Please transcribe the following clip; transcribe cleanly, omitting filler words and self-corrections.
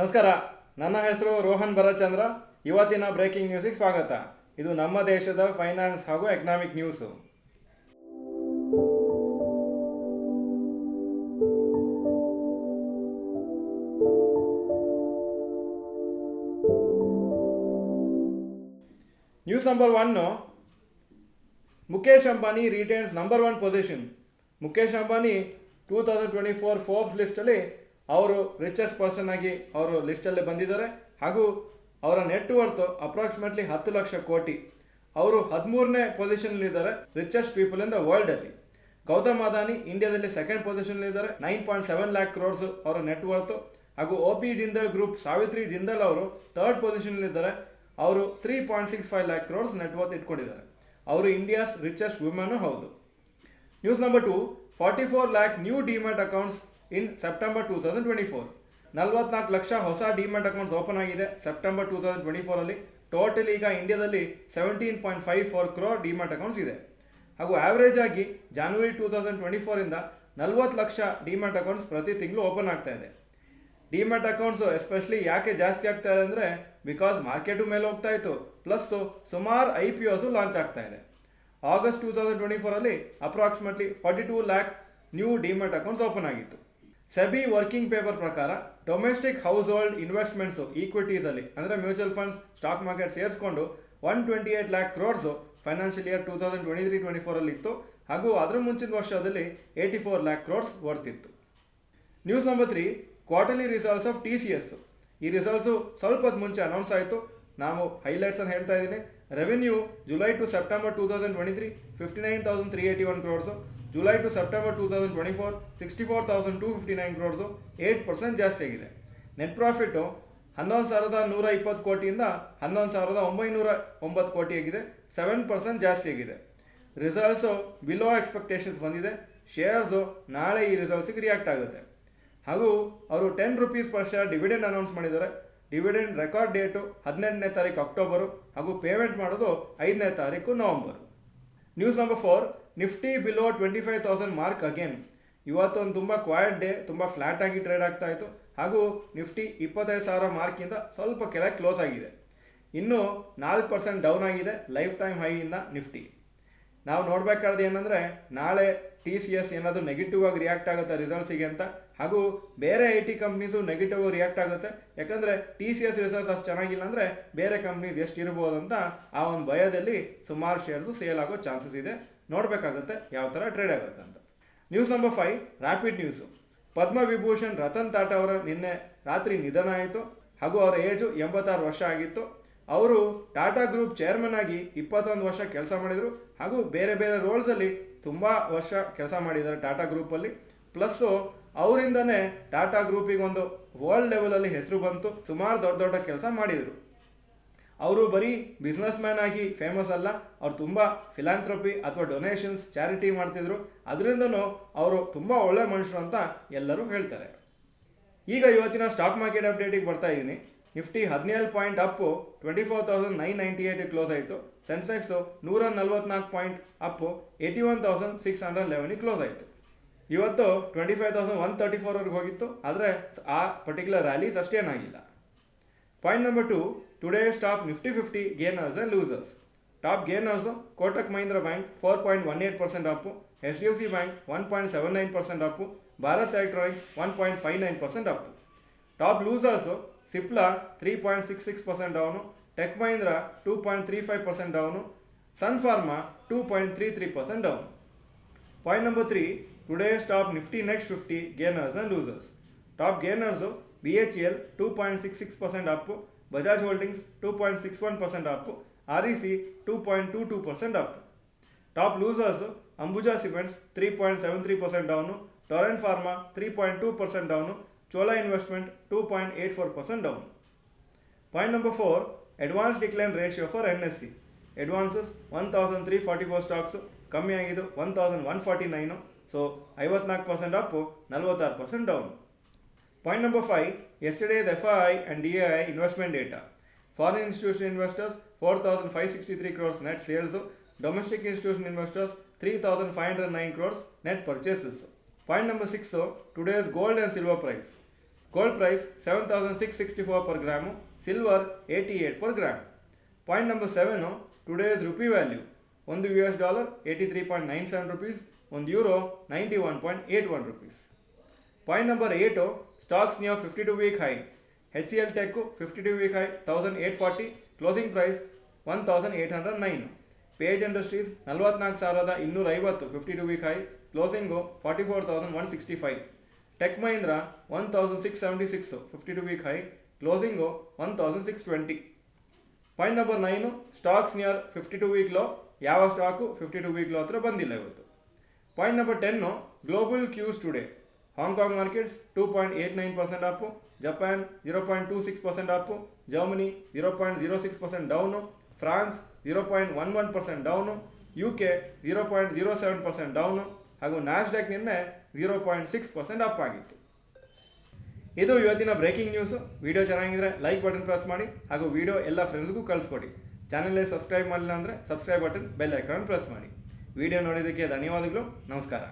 ನಮಸ್ಕಾರ. ನನ್ನ ಹೆಸರು ರೋಹನ್ ಭರಚಂದ್ರ. ಇವತ್ತಿನ ಬ್ರೇಕಿಂಗ್ ನ್ಯೂಸಿಗೆ ಸ್ವಾಗತ. ಇದು ನಮ್ಮ ದೇಶದ ಫೈನಾನ್ಸ್ ಹಾಗೂ economic news. News number 1, Mukesh Ambani retains number 1 position. Mukesh Ambani 2024 Forbes ಲಿಸ್ಟಲ್ಲಿ ಅವರು ರಿಚೆಸ್ಟ್ ಪರ್ಸನ್ ಆಗಿ ಅವರು ಲಿಸ್ಟಲ್ಲಿ ಬಂದಿದ್ದಾರೆ. ಹಾಗೂ ಅವರ net worth approximately 10 lakh crore. ಅವರು 13ನೇ ಪೊಸಿಷನಲ್ಲಿದ್ದಾರೆ ರಿಚೆಸ್ಟ್ ಪೀಪಲ್ ಇನ್ ದ ವರ್ಲ್ಡಲ್ಲಿ. ಗೌತಮ್ ಅದಾನಿ ಇಂಡಿಯಾದಲ್ಲಿ ಸೆಕೆಂಡ್ ಪೊಸಿಷನಲ್ಲಿದ್ದಾರೆ. 9.7 ಲ್ಯಾಕ್ ಕ್ರೋರ್ಸ್ ಅವರ ನೆಟ್ ವರ್ತು. ಹಾಗೂ OP ಜಿಂದಲ್ ಗ್ರೂಪ್ ಸಾವಿತ್ರಿ ಜಿಂದಲ್ ಅವರು ಥರ್ಡ್ ಪೊಸಿಷನಲ್ಲಿದ್ದಾರೆ. ಅವರು 3.65 ಲ್ಯಾಕ್ ಕ್ರೋರ್ಸ್ ನೆಟ್ ವರ್ತ್ ಇಟ್ಕೊಂಡಿದ್ದಾರೆ. ಅವರು ಇಂಡಿಯಾಸ್ ರಿಚೆಸ್ಟ್ ವುಮೆನ್ ಹೌದು. News number 2, 44 lac new demat accounts ಇನ್ ಸೆಪ್ಟೆಂಬರ್ 2024. 44 ಲಕ್ಷ ಹೊಸ ಡಿಮ್ಯಾಟ್ ಅಕೌಂಟ್ಸ್ ಓಪನ್ ಆಗಿದೆ ಸೆಪ್ಟೆಂಬರ್ 2024ಅಲ್ಲಿ. ಟೋಟಲ್ ಈಗ ಇಂಡಿಯಾದಲ್ಲಿ 17.54 ಕ್ರೋರ್ ಡಿಮ್ಯಾಟ್ ಅಕೌಂಟ್ಸ್ ಇದೆ. ಹಾಗೂ ಆವ್ರೇಜ್ ಆಗಿ ಜಾನ್ವರಿ 2024ಇಂದ 40 ಲಕ್ಷ ಡಿಮ್ಯಾಟ್ ಅಕೌಂಟ್ಸ್ ಪ್ರತಿ ತಿಂಗಳು ಓಪನ್ ಆಗ್ತಾ ಇದೆ. ಡಿಮ್ಯಾಟ್ ಅಕೌಂಟ್ಸು ಎಸ್ಪೆಷಲಿ ಯಾಕೆ ಜಾಸ್ತಿ ಆಗ್ತಾ ಇದೆ ಅಂದರೆ ಬಿಕಾಸ್ ಮಾರ್ಕೆಟು ಮೇಲೆ ಹೋಗ್ತಾ ಇತ್ತು, ಪ್ಲಸ್ಸು ಸುಮಾರು IPOಸು ಲಾಂಚ್ ಆಗ್ತಾ ಇದೆ. ಆಗಸ್ಟ್ 2024ಅಲ್ಲಿ approximately 42 lakh new demat accounts open ಆಗಿತ್ತು. ಸೆಬಿ ವರ್ಕಿಂಗ್ ಪೇಪರ್ ಪ್ರಕಾರ ಡೊಮೆಸ್ಟಿಕ್ ಹೌಸ್ ಹೋಲ್ಡ್ ಇನ್ವೆಸ್ಟ್ಮೆಂಟ್ಸು ಈಕ್ವಿಟೀಸಲ್ಲಿ ಅಂದರೆ ಮ್ಯೂಚುವಲ್ ಫಂಡ್ಸ್, ಸ್ಟಾಕ್ ಮಾರ್ಕೆಟ್ ಸೇರಿಸ್ಕೊಂಡು 128 ಲ್ಯಾಕ್ ಕ್ರೋರ್ಸು ಫೈನಾನ್ಷಿಯಲ್ ಇಯರ್ 2023-24ಅಲ್ಲಿ ಇತ್ತು. ಹಾಗೂ ಅದರ ಮುಂಚಿನ ವರ್ಷದಲ್ಲಿ 84 ಲ್ಯಾಕ್ ಕ್ರೋರ್ಸ್ ವರ್ತಿತ್ತು. News number 3, quarterly results of TCS. ಈ ರಿಸಲ್ಟ್ಸು ಸ್ವಲ್ಪ ಹೊತ್ತು ಮುಂಚೆ ಅನೌನ್ಸ್ ಆಯಿತು. ನಾವು ಹೈಲೈಟ್ಸನ್ನು ಹೇಳ್ತಾ ಇದ್ದೀನಿ. Revenue July to September 2023 59,381 crores. July to September 2024 64,259 crores, 8% ಜಾಸ್ತಿ ಆಗಿದೆ. ನೆಟ್ ಪ್ರಾಫಿಟ್ಟು 11,120 ಕೋಟಿಯಿಂದ 11,909 ಕೋಟಿ ಆಗಿದೆ, 7% ಜಾಸ್ತಿ ಆಗಿದೆ. ರಿಸಲ್ಟ್ಸು ಬಿಲೋ ಎಕ್ಸ್ಪೆಕ್ಟೇಷನ್ಸ್ ಬಂದಿದೆ. ಶೇರ್ಸು ನಾಳೆ ಈ ರಿಸಲ್ಟ್ಸಿಗೆ ರಿಯಾಕ್ಟ್ ಆಗುತ್ತೆ. ಹಾಗೂ ಅವರು 10 rupees per share dividend announce ಮಾಡಿದ್ದಾರೆ. ಡಿವಿಡೆಂಡ್ ರೆಕಾರ್ಡ್ ಡೇಟು 18ನೇ ತಾರೀಕು ಅಕ್ಟೋಬರು ಹಾಗೂ ಪೇಮೆಂಟ್ ಮಾಡೋದು 5ನೇ ತಾರೀಕು November. News number 4, Nifty below 25,000 mark again. ಇವತ್ತೊಂದು ತುಂಬ ಕ್ವಾಯಟ್ ಡೇ, ತುಂಬ ಫ್ಲ್ಯಾಟ್ ಆಗಿ ಟ್ರೇಡ್ ಆಗ್ತಾ ಇತ್ತು. ಹಾಗೂ ನಿಫ್ಟಿ 25,000 ಮಾರ್ಕಿಂದ ಸ್ವಲ್ಪ ಕೆಳಗೆ ಕ್ಲೋಸ್ ಆಗಿದೆ. ಇನ್ನೂ 4% ಡೌನ್ ಆಗಿದೆ ಲೈಫ್ ಟೈಮ್ ಹೈಯಿಂದ ನಿಫ್ಟಿ. ನಾವು ನೋಡಬೇಕಾದ್ರೆ ಏನಂದರೆ ನಾಳೆ TCS ಏನಾದರೂ ನೆಗೆಟಿವ್ ಆಗಿ ರಿಯಾಕ್ಟ್ ಆಗುತ್ತೆ ರಿಸಲ್ಟ್ಸಿಗೆ ಅಂತ. ಹಾಗೂ ಬೇರೆ IT ಕಂಪ್ನೀಸು ನೆಗೆಟಿವ್ ಆಗಿ ರಿಯಾಕ್ಟ್ ಆಗುತ್ತೆ. ಯಾಕಂದರೆ TCS ರಿಸಲ್ಟ್ಸ್ ಅಷ್ಟು ಚೆನ್ನಾಗಿಲ್ಲ ಅಂದರೆ ಬೇರೆ ಕಂಪ್ನೀಸ್ ಎಷ್ಟು ಇರ್ಬೋದು ಅಂತ ಆ ಒಂದು ಭಯದಲ್ಲಿ ಸುಮಾರು ಶೇರ್ಸು ಸೇಲ್ ಆಗೋ ಚಾನ್ಸಸ್ ಇದೆ. ನೋಡಬೇಕಾಗುತ್ತೆ ಯಾವ ಥರ ಟ್ರೇಡ್ ಆಗುತ್ತೆ ಅಂತ. News number 5, rapid news. Padma Vibhushan Ratan Tata ಅವರ ನಿನ್ನೆ ರಾತ್ರಿ ನಿಧನ ಆಯಿತು. ಹಾಗೂ ಅವರ ಏಜು 86 ವರ್ಷ ಆಗಿತ್ತು. ಅವರು ಟಾಟಾ ಗ್ರೂಪ್ ಚೇರ್ಮನ್ ಆಗಿ 21 ವರ್ಷ ಕೆಲಸ ಮಾಡಿದರು. ಹಾಗೂ ಬೇರೆ ಬೇರೆ ರೋಲ್ಸಲ್ಲಿ ತುಂಬ ವರ್ಷ ಕೆಲಸ ಮಾಡಿದ್ದಾರೆ ಟಾಟಾ ಗ್ರೂಪಲ್ಲಿ. ಪ್ಲಸ್ಸು ಅವರಿಂದನೇ ಟಾಟಾ ಗ್ರೂಪಿಗೆ ಒಂದು ವರ್ಲ್ಡ್ ಲೆವೆಲಲ್ಲಿ ಹೆಸರು ಬಂತು. ಸುಮಾರು ದೊಡ್ಡ ದೊಡ್ಡ ಕೆಲಸ ಮಾಡಿದರು. ಅವರು ಬರೀ ಬಿಸ್ನೆಸ್ ಮ್ಯಾನ್ ಆಗಿ ಫೇಮಸ್ ಅಲ್ಲ, ಅವ್ರು ತುಂಬ ಫಿಲಾಂಥ್ರಪಿ ಅಥವಾ ಡೊನೇಷನ್ಸ್, ಚಾರಿಟಿ ಮಾಡ್ತಿದ್ರು. ಅದರಿಂದನೂ ಅವರು ತುಂಬ ಒಳ್ಳೆ ಮನುಷ್ಯರು ಅಂತ ಎಲ್ಲರೂ ಹೇಳ್ತಾರೆ. ಈಗ ಇವತ್ತಿನ ಸ್ಟಾಕ್ ಮಾರ್ಕೆಟ್ ಅಪ್ಡೇಟಿಗೆ ಬರ್ತಾ ಇದ್ದೀನಿ. ನಿಫ್ಟಿ 17 ಪಾಯಿಂಟ್ ಅಪ್ಪು 24,998 ಕ್ಲೋಸ್ ಆಯಿತು. ಸೆನ್ಸೆಕ್ಸು 144 ಪಾಯಿಂಟ್ ಅಪ್ಪು 81,611 ಕ್ಲೋಸ್ ಆಯಿತು. ಇವತ್ತು 25,134ವರೆಗೆ ಹೋಗಿತ್ತು. ಆದರೆ ಆ ಪರ್ಟಿಕ್ಯುಲರ್ ರ್ಯಾಲೀಸ್ ಅಷ್ಟೇನಾಗಿಲ್ಲ. Point number 2, today's top Nifty 50 gainers and losers. Top gainers Kotak Mahindra Bank 4.18% up, HDFC bank 1.79% up, Bharat Electronics 1.59% up. Top losers Cipla 3.66% down, Tech Mahindra 2.35% down, Sun Pharma 2.33% down. Point number 3, today's top Nifty next 50 gainers and losers. Top gainers BHEL 2.66% up, Bajaj Holdings 2.61% up, REC 2.22% up. Top losers Ambuja Cements 3.73% down, Torrent Pharma 3.2% down, Chola Investment 2.84% down. Point number 4, advance decline ratio for NSE. Advances 1,344 stocks, ಕಮ್ಮಿ ಆಗಿದ್ದು 1,149. So 54% up, 46% down. Point number 5, yesterday's FII and DII investment data. Foreign institution investors 4,563 crores net sales, domestic institution investors 3,509 crores net purchases. Point number 6, today's gold and silver price. Gold price 7,664 per gram. Silver 88 per gram. Point number 7, today's rupee value. $1 $83.97 rupees, €1 91.81 rupees. Point number 8, stocks near 52-week high. HCL Tech 52-week high 1,840, closing price 1,809. Page Industries 44,250 52-week high, closing 44,165. Tech Mahindra 1,676 52-week high, closing 1,620. Point number 9, stocks near 52-week low. ಯಾವ stock 52-week low ಹತ್ರ ಬಂದಿಲ್ಲ ಇವತ್ತು. Point number 10, global Qs today. Hong Kong markets 2.89% up, Japan 0.26% up, Germany 0.06% down, France 0.11% down, UK 0.07% down ಹಾಗೂ Nasdaq ನಿನ್ನೆ 0.6% up ಆಗಿತ್ತು. ಇದು ಇವತ್ತಿನ breaking news. Video ಚೆನ್ನಾಗಿದ್ರೆ ಲೈಕ್ ಬಟನ್ ಪ್ರೆಸ್ ಮಾಡಿ ಹಾಗೂ ವಿಡಿಯೋ ಎಲ್ಲ ಫ್ರೆಂಡ್ಸ್ಗೂ ಕಳಿಸ್ಕೊಡಿ. ಚಾನಲ್ಗೆ ಸಬ್ಸ್ಕ್ರೈಬ್ ಮಾಡಿಲ್ಲ ಅಂದರೆ subscribe button bell icon press ಮಾಡಿ. ವಿಡಿಯೋ ನೋಡಿದ್ದಕ್ಕೆ ಧನ್ಯವಾದಗಳು. ನಮಸ್ಕಾರ.